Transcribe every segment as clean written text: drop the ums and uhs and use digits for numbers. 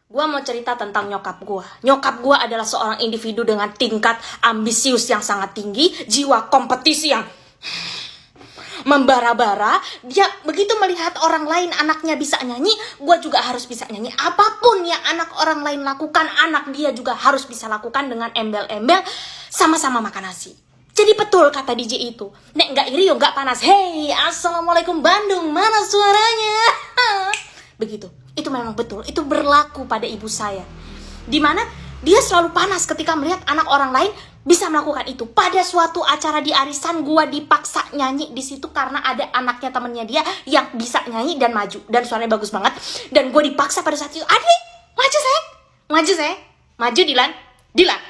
Gua mau cerita tentang nyokap gua. Nyokap gua adalah seorang individu dengan tingkat ambisius yang sangat tinggi, jiwa kompetisi yang membara-bara. Dia begitu melihat orang lain anaknya bisa nyanyi, gua juga harus bisa nyanyi. Apapun yang anak orang lain lakukan, anak dia juga harus bisa lakukan dengan embel-embel, sama-sama makan nasi. Jadi betul kata DJ itu, nek nggak iri yo nggak panas. Hey, assalamualaikum Bandung, mana suaranya? Begitu. Itu memang betul, itu berlaku pada ibu saya. Dimana dia selalu panas ketika melihat anak orang lain bisa melakukan itu. Pada suatu acara di arisan, gua dipaksa nyanyi di situ karena ada anaknya temennya dia yang bisa nyanyi dan maju, dan suaranya bagus banget. Dan gua dipaksa pada saat itu, adik, maju sayang, maju sayang, maju Dilan, Dilan,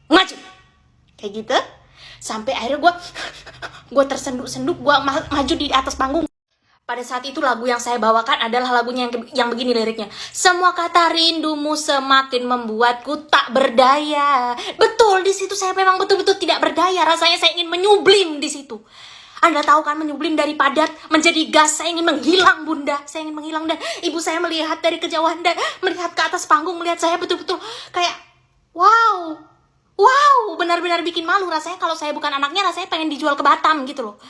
maju, kayak gitu. Sampai akhirnya gua tersenduk-senduk, gua maju di atas panggung. Pada saat itu lagu yang saya bawakan adalah lagunya yang begini liriknya. Semua kata rindumu semakin membuatku tak berdaya. Betul, di situ saya memang betul-betul tidak berdaya. Rasanya saya ingin menyublim di situ. Anda tahu kan, menyublim dari padat menjadi gas. Saya ingin menghilang, Bunda. Saya ingin menghilang, dan ibu saya melihat dari kejauhan dan melihat ke atas panggung, melihat saya betul-betul kayak wow. Wow, benar-benar bikin malu. Rasanya kalau saya bukan anaknya, rasanya pengen dijual ke Batam gitu loh.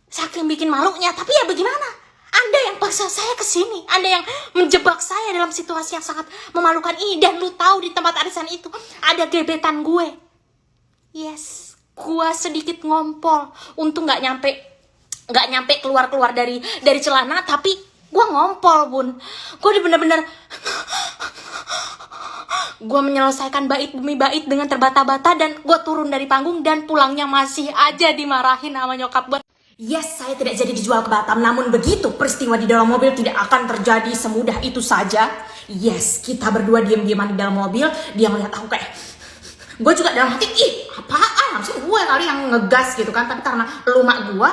Saking bikin malunya, tapi ya bagaimana? Anda yang paksa saya ke sini, Anda yang menjebak saya dalam situasi yang sangat memalukan ini. Dan lu tahu di tempat arisan itu ada gebetan gue. Yes, gue sedikit ngompol. Untung nggak nyampe keluar dari celana, tapi gue ngompol, Bun. Gue bener-bener gue menyelesaikan bait demi bait dengan terbata-bata, dan gue turun dari panggung dan pulangnya masih aja dimarahin sama nyokap gue. Yes, saya tidak jadi dijual ke Batam, namun begitu peristiwa di dalam mobil tidak akan terjadi semudah itu saja. Yes, kita berdua diam-diaman di dalam mobil, dia melihat aku kayak, gue juga dalam hati, ih apaan, harusnya gue kali yang ngegas gitu kan. Tapi karena lumak gue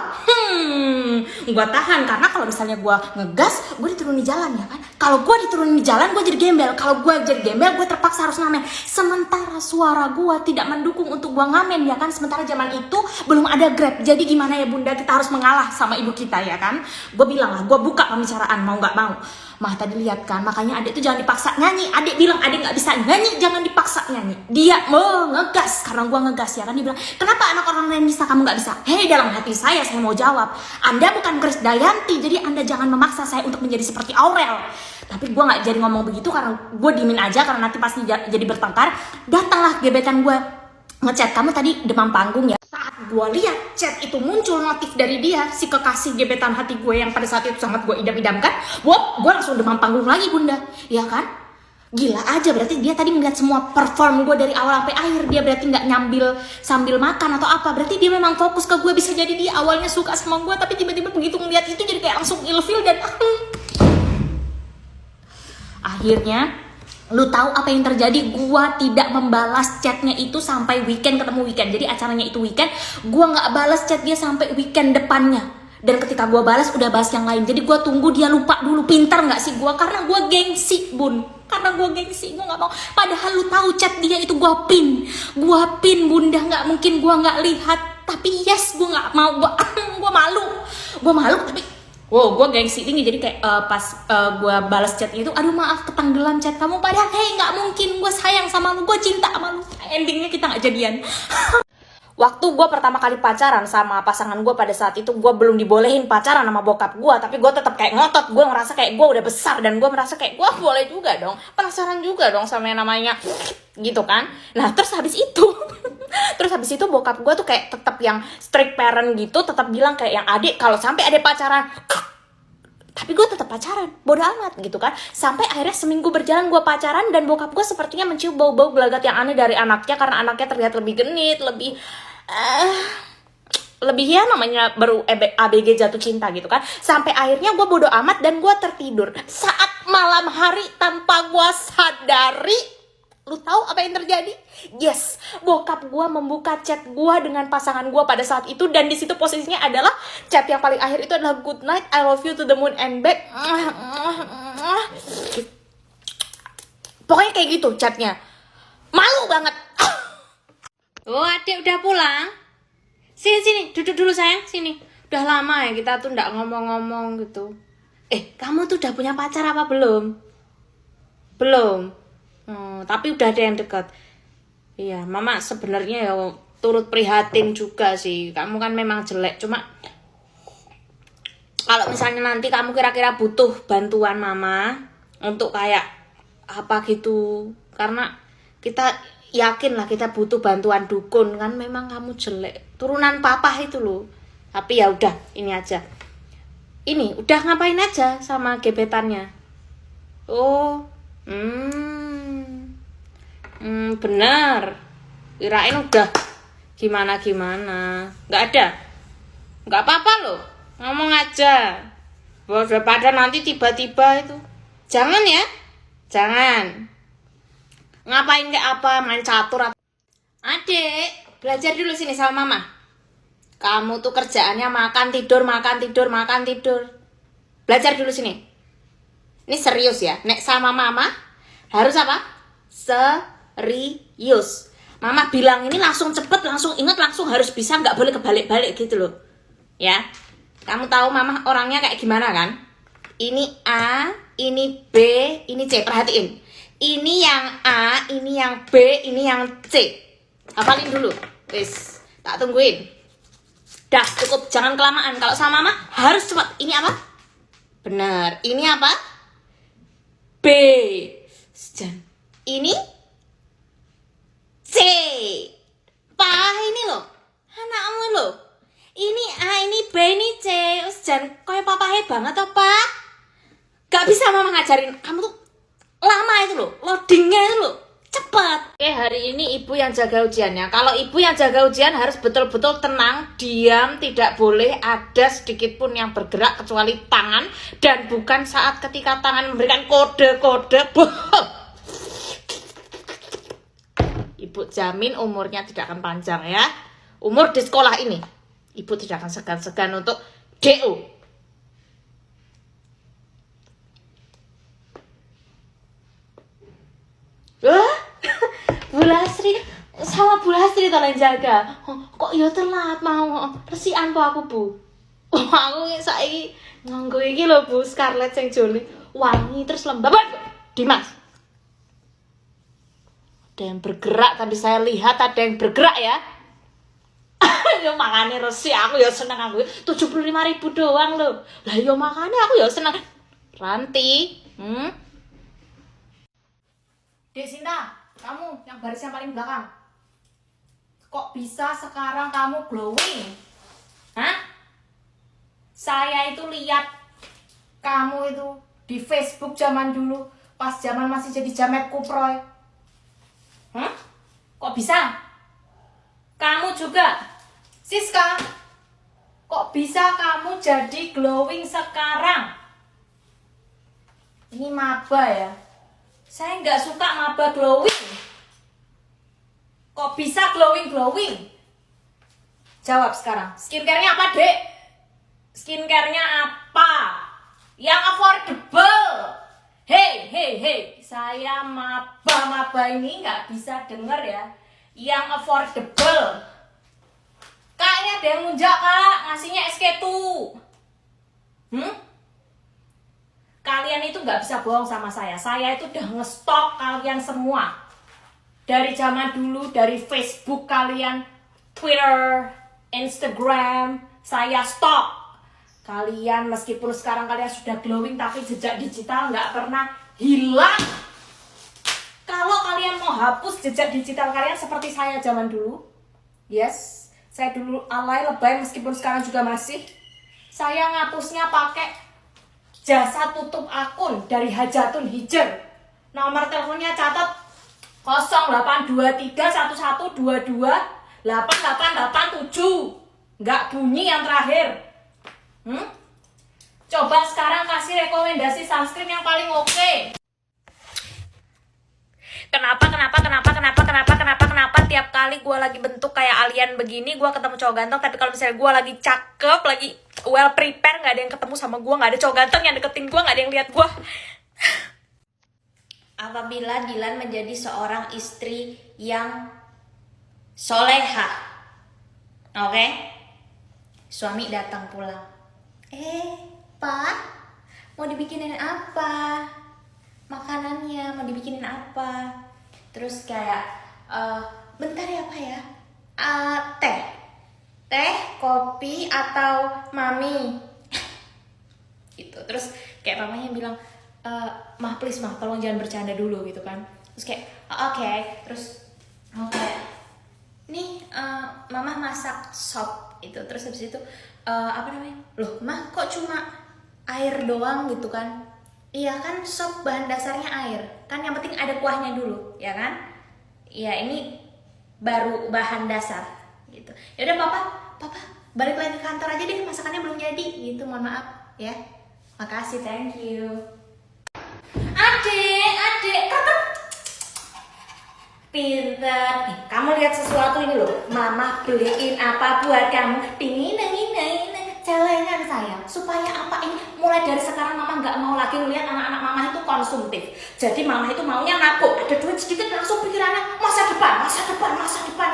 tahan, karena kalau misalnya gue ngegas, gue diturunin di jalan ya kan. Kalau gue diturunin di jalan, gue jadi gembel. Kalau gue jadi gembel, gue terpaksa harus ngamen. Sementara suara gue tidak mendukung untuk gue ngamen ya kan. Sementara zaman itu belum ada Grab. Jadi gimana ya Bunda, kita harus mengalah sama ibu kita ya kan. Gue bilang lah, gue buka pembicaraan, mau gak mau. Mah tadi lihat kan, makanya adik tuh jangan dipaksa nyanyi. Adik bilang adik nggak bisa nyanyi, jangan dipaksa nyanyi. Dia mau ngegas karena gua ngegas ya kan. Dia bilang, kenapa anak orang lain bisa, kamu nggak bisa? Hei, dalam hati saya mau jawab, Anda bukan Krisdayanti, jadi Anda jangan memaksa saya untuk menjadi seperti Aurel. Tapi gue nggak jadi ngomong begitu karena gue diemin aja, karena nanti pasti jadi bertengkar. Datanglah gebetan gue ngechat, kamu tadi demam panggung ya. Saat gue lihat chat itu muncul notif dari dia, si kekasih gebetan hati gue yang pada saat itu sangat gue idam-idamkan, gue langsung demam panggung lagi Bunda, ya kan? Gila aja, berarti dia tadi melihat semua perform gue dari awal sampai akhir. Dia berarti nggak nyambil sambil makan atau apa, berarti dia memang fokus ke gue. Bisa jadi dia awalnya suka sama gue, tapi tiba-tiba begitu ngeliat itu jadi kayak langsung ilfil. Dan akhirnya lu tahu apa yang terjadi? Gua tidak membalas chatnya itu sampai weekend, ketemu weekend. Jadi acaranya itu weekend, gua nggak balas chat dia sampai weekend depannya. Dan ketika gua balas, udah balas yang lain. Jadi gua tunggu dia lupa dulu. Pintar nggak sih gua? Karena gua gengsi, Bun. Karena gua gengsi, gua nggak mau. Padahal lu tahu chat dia itu gua pin, Bunda. Nggak mungkin gua nggak lihat. Tapi yes, gua nggak mau. Gua malu. Tapi wow, gue gengsi tinggi. Jadi kayak pas gue balas chat itu, aduh maaf ketenggelam chat kamu. Padahal hey, nggak mungkin, gue sayang sama lu, gue cinta sama lu. Endingnya kita nggak jadian. Waktu gue pertama kali pacaran sama pasangan gue, pada saat itu gue belum dibolehin pacaran sama bokap gue, tapi gue tetap kayak ngotot. Gue ngerasa kayak gue udah besar, dan gue merasa kayak gue boleh juga dong, penasaran juga dong sama yang namanya gitu kan. Nah terus habis itu bokap gue tuh kayak tetap yang strict parent gitu, tetap bilang kayak yang adik kalau sampai ada pacaran. Tapi gue tetap pacaran, bodo amat gitu kan. Sampai akhirnya seminggu berjalan gue pacaran, dan bokap gue sepertinya mencium bau-bau gelagat yang aneh dari anaknya, karena anaknya terlihat lebih genit, lebih ya namanya baru ABG jatuh cinta gitu kan. Sampai akhirnya gue bodo amat dan gue tertidur saat malam hari tanpa gue sadari. Lu tahu apa yang terjadi? Yes, bokap gue membuka chat gue dengan pasangan gue pada saat itu, dan di situ posisinya adalah chat yang paling akhir itu adalah good night, I love you to the moon and back. Pokoknya kayak gitu chatnya. Malu banget. Oh, adik udah pulang? Sini, duduk dulu sayang, sini. Udah lama ya kita tuh nggak ngomong-ngomong gitu. Kamu tuh udah punya pacar apa belum? Belum. Tapi udah ada yang dekat. Iya, mama sebenarnya ya turut prihatin juga sih. Kamu kan memang jelek, cuma kalau misalnya nanti kamu kira-kira butuh bantuan mama untuk kayak apa gitu, karena kita yakin lah kita butuh bantuan dukun kan, memang kamu jelek, turunan papa itu loh. Tapi ya udah, ini aja. Ini udah ngapain aja sama gebetannya? Oh, benar. Kirain udah gimana? Nggak ada. Nggak apa-apa loh. Ngomong aja. Daripada nanti tiba-tiba itu. Jangan ya. Jangan. Ngapain kayak apa? Main catur. Adik, belajar dulu sini sama mama. Kamu tuh kerjaannya makan tidur. Belajar dulu sini. Ini serius ya. Nek sama mama harus apa? Serius. Mama bilang ini langsung cepet, langsung inget, langsung harus bisa, nggak boleh kebalik-balik gitu loh. Ya. Kamu tahu mama orangnya kayak gimana kan? Ini A, ini B, ini C. Perhatiin. Ini yang A, ini yang B, ini yang C. Hafalin dulu. Wis, tak tungguin. Dah, cukup, jangan kelamaan. Kalau sama mama harus cepat. Ini apa? Benar. Ini apa? B. Ini C. Pah ini loh. Anakmu loh. Ini A, ini B, ini C. Jangan kayak papahe banget apa? Gak bisa mama ngajarin. Kamu tuh lama itu loh. Loadingnya itu loh. Cepat. Oke, hari ini ibu yang jaga ujiannya. Kalau ibu yang jaga ujian harus betul-betul tenang, diam, tidak boleh ada sedikit pun yang bergerak kecuali tangan, dan bukan saat ketika tangan memberikan kode-kode. Ibu jamin umurnya tidak akan panjang ya. Umur di sekolah ini ibu tidak akan segan-segan untuk DO. Bu Lasri sama Bu Lasri tolong jaga. Kok ya telat mau resikan po aku Bu. Aku saiki nganggo iki lho Bu, Scarlett sing joli wangi terus lembab. Dimas. Ada yang bergerak tadi saya lihat, ada yang bergerak ya. Ya makane resi aku ya seneng, aku 75.000 doang lho. Lah ya makane aku ya seneng. Ranti, Dek Sinta, kamu yang baris yang paling belakang. Kok bisa sekarang kamu glowing? Hah? Saya itu lihat kamu itu di Facebook zaman dulu, pas zaman masih jadi jamet kuproy. Hah? Kok bisa? Kamu juga, Siska. Kok bisa kamu jadi glowing sekarang? Ini maba ya? Saya nggak suka maba glowing. Kok bisa glowing? Jawab sekarang. Skincare-nya apa, Dek? Skincare-nya apa? Yang affordable. Hey. Saya maba ini nggak bisa denger ya. Yang affordable. Kak, ini ada yang nunjuk, Kak. Ngasihnya SK2. Kalian itu nggak bisa bohong sama saya. Saya itu udah ngestok kalian semua. Dari zaman dulu, dari Facebook kalian, Twitter, Instagram, saya stok. Kalian meskipun sekarang kalian sudah glowing, tapi jejak digital nggak pernah hilang. Kalau kalian mau hapus jejak digital kalian seperti saya zaman dulu, yes, saya dulu alay lebay meskipun sekarang juga masih. Saya ngapusnya pakai jasa tutup akun dari Hajatun Hijr. Nomor teleponnya catat 082211228887. Nggak bunyi yang terakhir. Coba sekarang kasih rekomendasi sunscreen yang paling oke. Kenapa tiap kali gue lagi bentuk kayak alien begini, gue ketemu cowok ganteng, tapi kalau misalnya gue lagi cakep, lagi well prepare, nggak ada yang ketemu sama gue, nggak ada cowok ganteng yang deketin gue, nggak ada yang lihat gue. Apabila Dilan menjadi seorang istri yang soleha, oke? Suami datang pulang, Pak, mau dibikinin apa? makanannya, mau dibikinin apa. Terus kayak bentar ya Pak ya, teh, kopi atau mami gitu. Terus kayak mamanya bilang, mah please mah tolong jangan bercanda dulu gitu kan. Terus kayak oke. Terus kayak nih mama masak sop itu. Terus habis itu apa namanya, loh mah kok cuma air doang gitu kan. Iya kan, sop bahan dasarnya air kan, yang penting ada kuahnya dulu ya kan. Iya, ini baru bahan dasar gitu. Ya udah papa balik lagi ke kantor aja deh, masakannya belum jadi gitu, mohon maaf ya. Makasih, thank you. Adik pinter nih, kamu lihat sesuatu ini loh, mama beliin apa buat kamu, dingin celengan sayang. Supaya apa, ini mulai dari sekarang mama nggak mau lagi ngeliat anak-anak mama itu konsumtif. Jadi mama itu maunya nabung, ada duit sedikit langsung pikirannya masa depan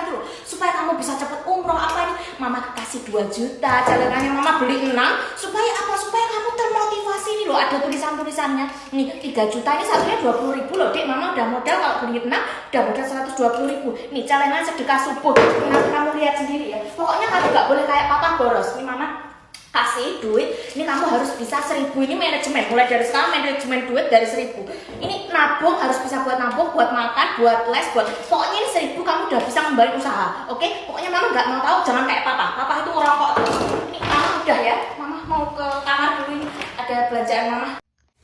itu loh. Supaya kamu bisa cepet umroh apa ini, mama kasih 2 juta, celengannya mama beli 6. Supaya apa, supaya kamu termotivasi nih loh, ada tulisannya. Nih 3 juta ini satunya 20.000 loh dek, mama udah modal kalau beli 6 udah modal 120.000. Nih celengan sedekah subuh, kamu lihat sendiri ya. Pokoknya kamu nggak boleh kayak papa boros. Nih mama kasih duit, ini kamu harus bisa 1.000, ini manajemen, mulai dari sekarang manajemen duit dari 1.000. Ini nabung, harus bisa buat nabung, buat makan, buat les, pokoknya ini 1.000 kamu udah bisa ngembali usaha, oke? Pokoknya mama nggak mau tahu, jangan kayak papa itu ngerokok terus. Ini mama udah ya, mama mau ke kamar dulu, ini ada belanjaan mama.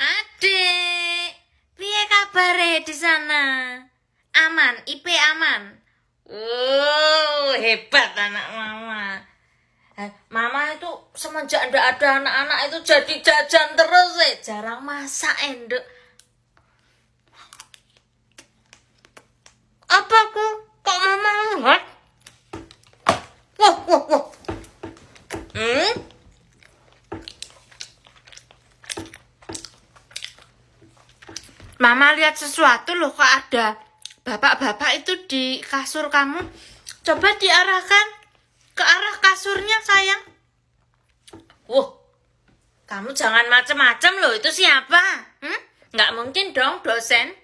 Adek, piye kabare di sana? Aman, IP aman. Hebat anak mama. Mama itu semenjak ndak ada anak-anak itu jadi jajan terus jarang masak endek. Apa kok mama lihat? Wah. Mama lihat sesuatu loh, kok ada bapak-bapak itu di kasur kamu. Coba diarahkan ke arah kasurnya sayang. Kamu jangan macem-macem loh, itu siapa? Nggak mungkin dong dosen.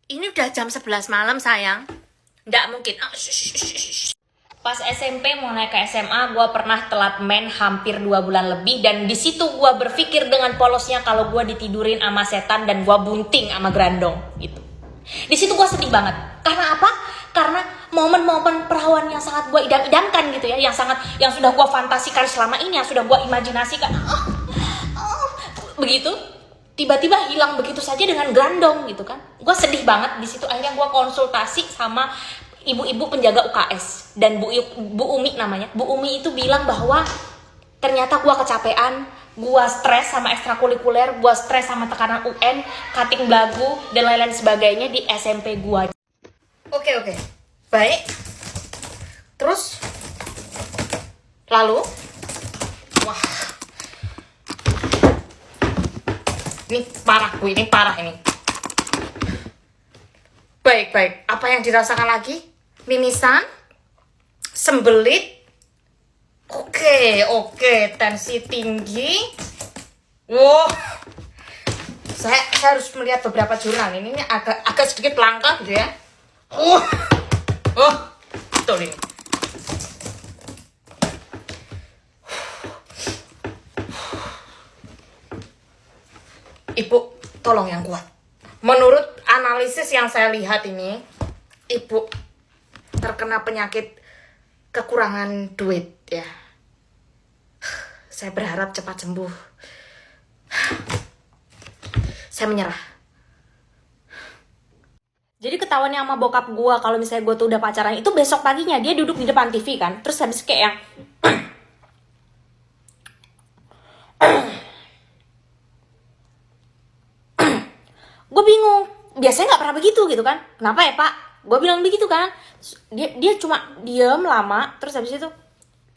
Ini udah jam 11 malam sayang. Nggak mungkin. Pas SMP mau naik ke SMA, gue pernah telat men hampir 2 bulan lebih. Dan di situ gue berpikir dengan polosnya kalau gue ditidurin sama setan dan gue bunting sama Grandong gitu. Di situ gue sedih banget. Karena apa? Karena momen-momen perawan yang sangat gue idam-idamkan gitu ya, yang sudah gue fantasikan selama ini, yang sudah gue imajinasikan, begitu tiba-tiba hilang begitu saja dengan Grandong gitu kan. Gue sedih banget di situ. Akhirnya gue konsultasi sama ibu-ibu penjaga UKS dan Bu Umi namanya. Bu Umi itu bilang bahwa ternyata gue kecapean, gue stres sama ekstrakurikuler, gue stres sama tekanan UN, cutting belagu dan lain-lain sebagainya di SMP gue. Oke. Baik. Terus lalu wah. Ini parah ini. Baik. Apa yang dirasakan lagi? Mimisan? Sembelit? Oke, tensi tinggi. Wow. Saya harus melihat beberapa jurnal. Ini agak sedikit langka gitu ya. Betul ini. Ibu, tolong yang kuat. Menurut analisis yang saya lihat ini, ibu terkena penyakit kekurangan duit ya. Saya berharap cepat sembuh. Saya menyerah. Jadi ketahuannya sama bokap gue kalau misalnya gue tuh udah pacaran itu besok paginya dia duduk di depan TV kan, terus habis kayak yang gue bingung, biasanya nggak pernah begitu gitu kan, kenapa ya pak? Gue bilang begitu kan, dia cuma diem lama, terus habis itu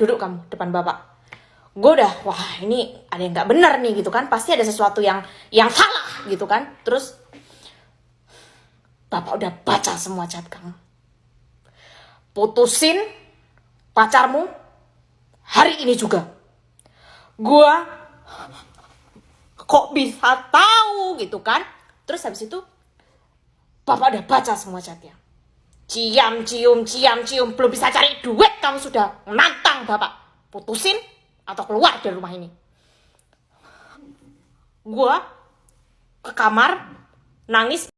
duduk kamu depan bapak. Gue udah, wah ini ada yang nggak benar nih gitu kan, pasti ada sesuatu yang salah gitu kan, terus bapak udah baca semua chat kamu. Putusin pacarmu hari ini juga. Gua kok bisa tahu gitu kan? Terus habis itu bapak udah baca semua chatnya. Ciam, cium, belum bisa cari duit kamu sudah menantang bapak. Putusin atau keluar dari rumah ini. Gua ke kamar nangis